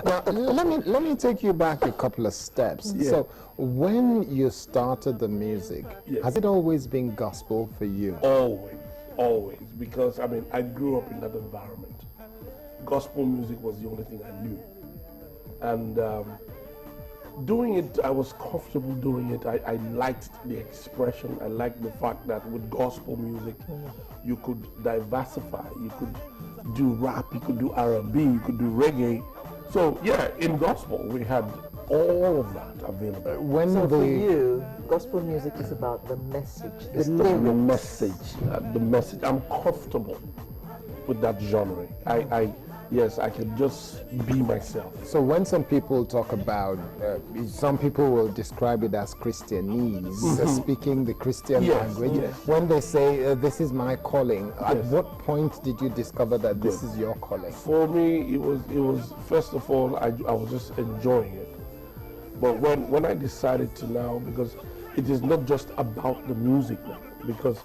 Now, let me take you back a couple of steps. Yeah. So, when you started the music, Yeah. has it always been gospel for you? Always, because I mean, I grew up in that environment. Gospel music was the only thing I knew, and doing it, I was comfortable doing it. I liked the expression. I liked the fact that with gospel music, you could diversify. You could do rap, you could do R&B, you could do reggae. So yeah, in gospel, we had all of that available. When So the for you, gospel music is about the message, the It's lyrics. the message, the message. I'm comfortable with that genre. Yes, I can just be myself. So when some people talk about, some people will describe it as Christianese, speaking the Christian Yes, language. yes. When they say, this is my calling, at Yes. what point did you discover that this is your calling? For me, it was first of all, I was just enjoying it. But when I decided to now, because it is not just about the music now, because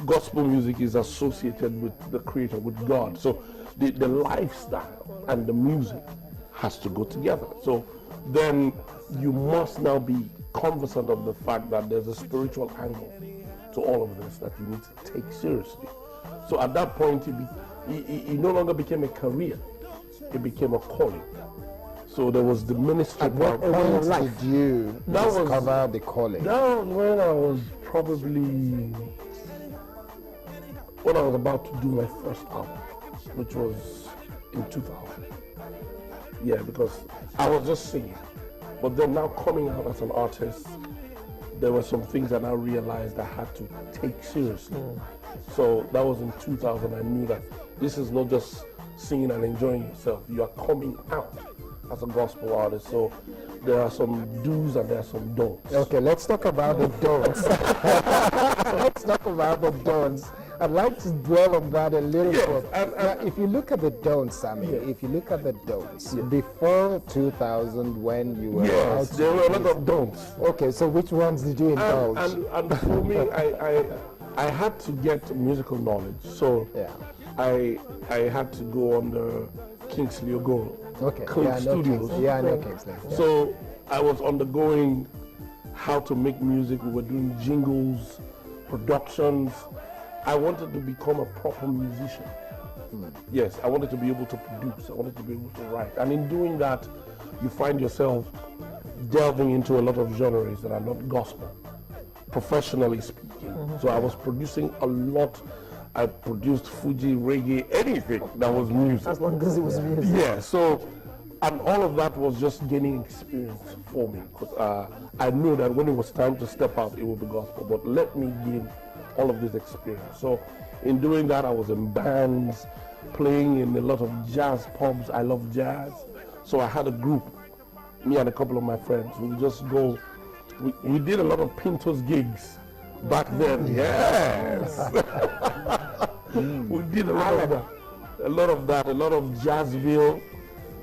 gospel music is associated with the Creator, with God. So the lifestyle and the music has to go together. So then you must now be cognizant of the fact that there's a spiritual angle to all of this that you need to take seriously. So at that point, it no longer became a career, it became a calling. So there was the ministry. At what point did you discover the calling? That was when I was when I was about to do my first album, which was in 2000. Yeah, because I was just singing. But then now coming out as an artist, there were some things that I realized I had to take seriously. So that was in 2000. I knew that this is not just singing and enjoying yourself. You are coming out as a gospel artist. So there are some do's and there are some don'ts. Okay, let's talk about the don'ts. Let's talk about the don'ts. I'd like to dwell on that a little bit. Now, if you look at the don'ts, Sammie, if you look at the don'ts, before 2000 when you were out, there were a lot of don'ts. Okay, so which ones did you indulge? And for me, I had to get musical knowledge. So Yeah. I had to go under Kingsley Ogoro. Okay, Click yeah, I know Studios. Kingsley. Yeah, I know Kingsley. Yeah. So I was undergoing how to make music. We were doing jingles, productions. I wanted to become a proper musician. Yes, I wanted to be able to produce. I wanted to be able to write. And in doing that, you find yourself delving into a lot of genres that are not gospel, professionally speaking. So I was producing a lot. I produced Fuji, reggae, anything that was music. As long as it was music. Yeah, so, and all of that was just gaining experience for me. Because I knew that when it was time to step out, it would be gospel. But let me gain all of this experience. So in doing that, I was in bands, playing in a lot of jazz pubs. I love jazz. So I had a group, me and a couple of my friends. We would just go, we did a lot of Pintos gigs back then. Yes. We did a lot of that, a lot of Jazzville,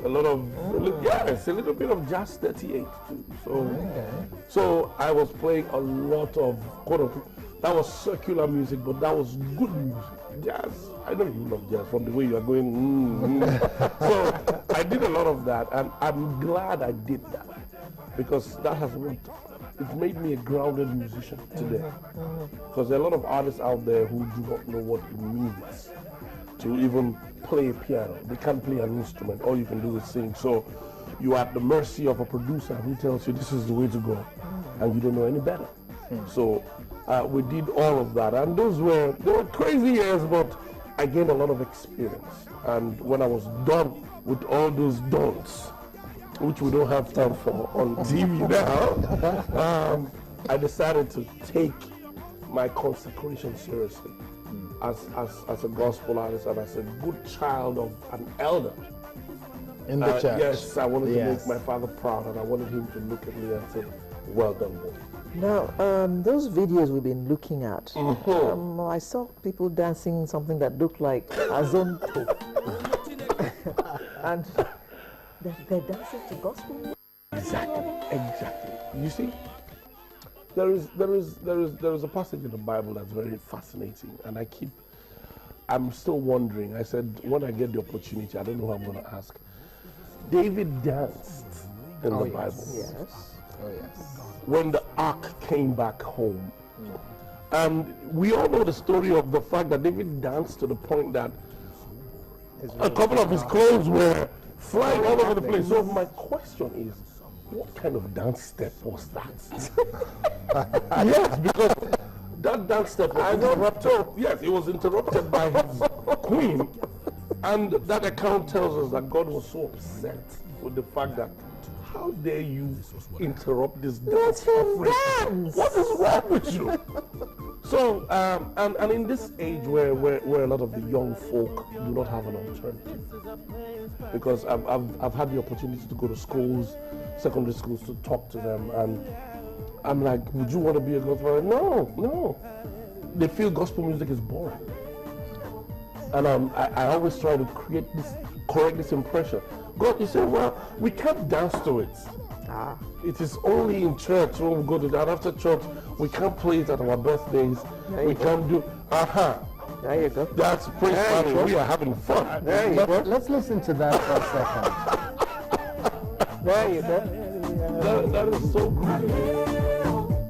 a lot of, yes, a little bit of Jazz 38 too. So I was playing a lot of, that was circular music, but that was good music. Jazz, I know you love jazz from the way you are going. So I did a lot of that, and I'm glad I did that, because that has worked. It made me a grounded musician today. Because there are a lot of artists out there who do not know what it means to even play a piano. They can't play an instrument. All you can do is sing. So you're at the mercy of a producer who tells you this is the way to go, and you don't know any better. So we did all of that, and they were crazy years, but I gained a lot of experience. And when I was done with all those don'ts, which we don't have time for on TV now, I decided to take my consecration seriously as a gospel artist and as a good child of an elder. In the church. Yes, I wanted to make my father proud, and I wanted him to look at me and say, well done, boy. Now, those videos we've been looking at, I saw people dancing something that looked like Azonto. And they're dancing to gospel music. Exactly. You see, there is a passage in the Bible that's very fascinating, and I'm still wondering. I said, when I get the opportunity, I don't know who I'm going to ask. David danced in the Bible. Yes. Oh, yes. When the ark came back home. And we all know the story of the fact that David danced to the point that a couple of his clothes were flying all over the place. So my question is, what kind of dance step was that? Yes, because that dance step was interrupted. Yes, it was interrupted by his queen. And that account tells us that God was so upset with the fact that, how dare you interrupt this dance? What is wrong with you? So, and in this age where a lot of the young folk do not have an alternative, because I've had the opportunity to go to schools, secondary schools, to talk to them, and I'm like, would you want to be a gospel? No. They feel gospel music is boring. And I always try to correct this impression. God, you say, well, we can't dance to it. It is only in church when we go to that. After church, we can't play it at our birthdays. We can't do, There you go. That's praise family. We are having fun. Let's listen to that for a second. There you go. That is so good.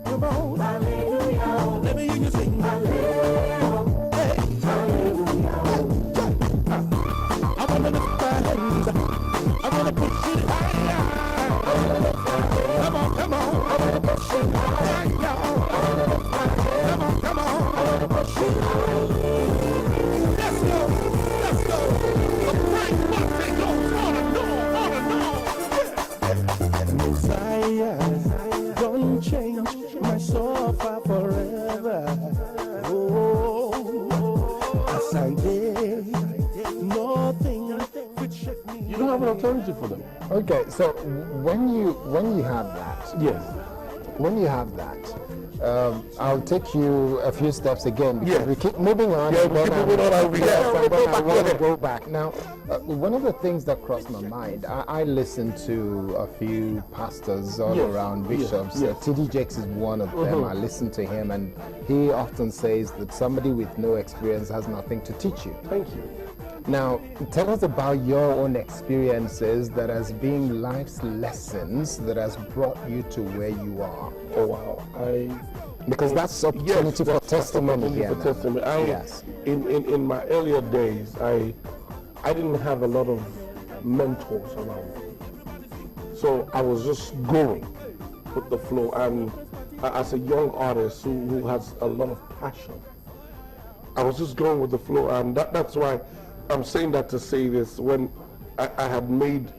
Come on. Hallelujah. Let me hear you sing. Hallelujah. Hey. Hallelujah. I want to lift my hands. I want to push it higher. Come on. I want to push it higher. Come on. I want to push it higher. Let's go. The praise party goes on and on. Messiah, don't change my soul forever. Oh, as I did, nothing could shake me. You don't have an alternative for them. Okay, so when you have that, Yes. when you have that, I'll take you a few steps again. Because Yes. we keep moving on. Yeah, and we then keep I- moving on, and we- yes, yeah, and then we'll go I back want to there. go back. Now, one of the things that crossed my mind, I listened to a few pastors all Yes, around, yes, bishops. yes. T.D. Jakes is one of them. I listen to him, and he often says that somebody with no experience has nothing to teach you. Thank you. Now, tell us about your own experiences that has been life's lessons that has brought you to where you are. Oh, wow. Because that's opportunity for testimony here. For now. testimony. Yes. In my earlier days, I didn't have a lot of mentors around me. So I was just going with the flow. And as a young artist who has a lot of passion, I was just going with the flow. And that's why I'm saying that to say this. When I had made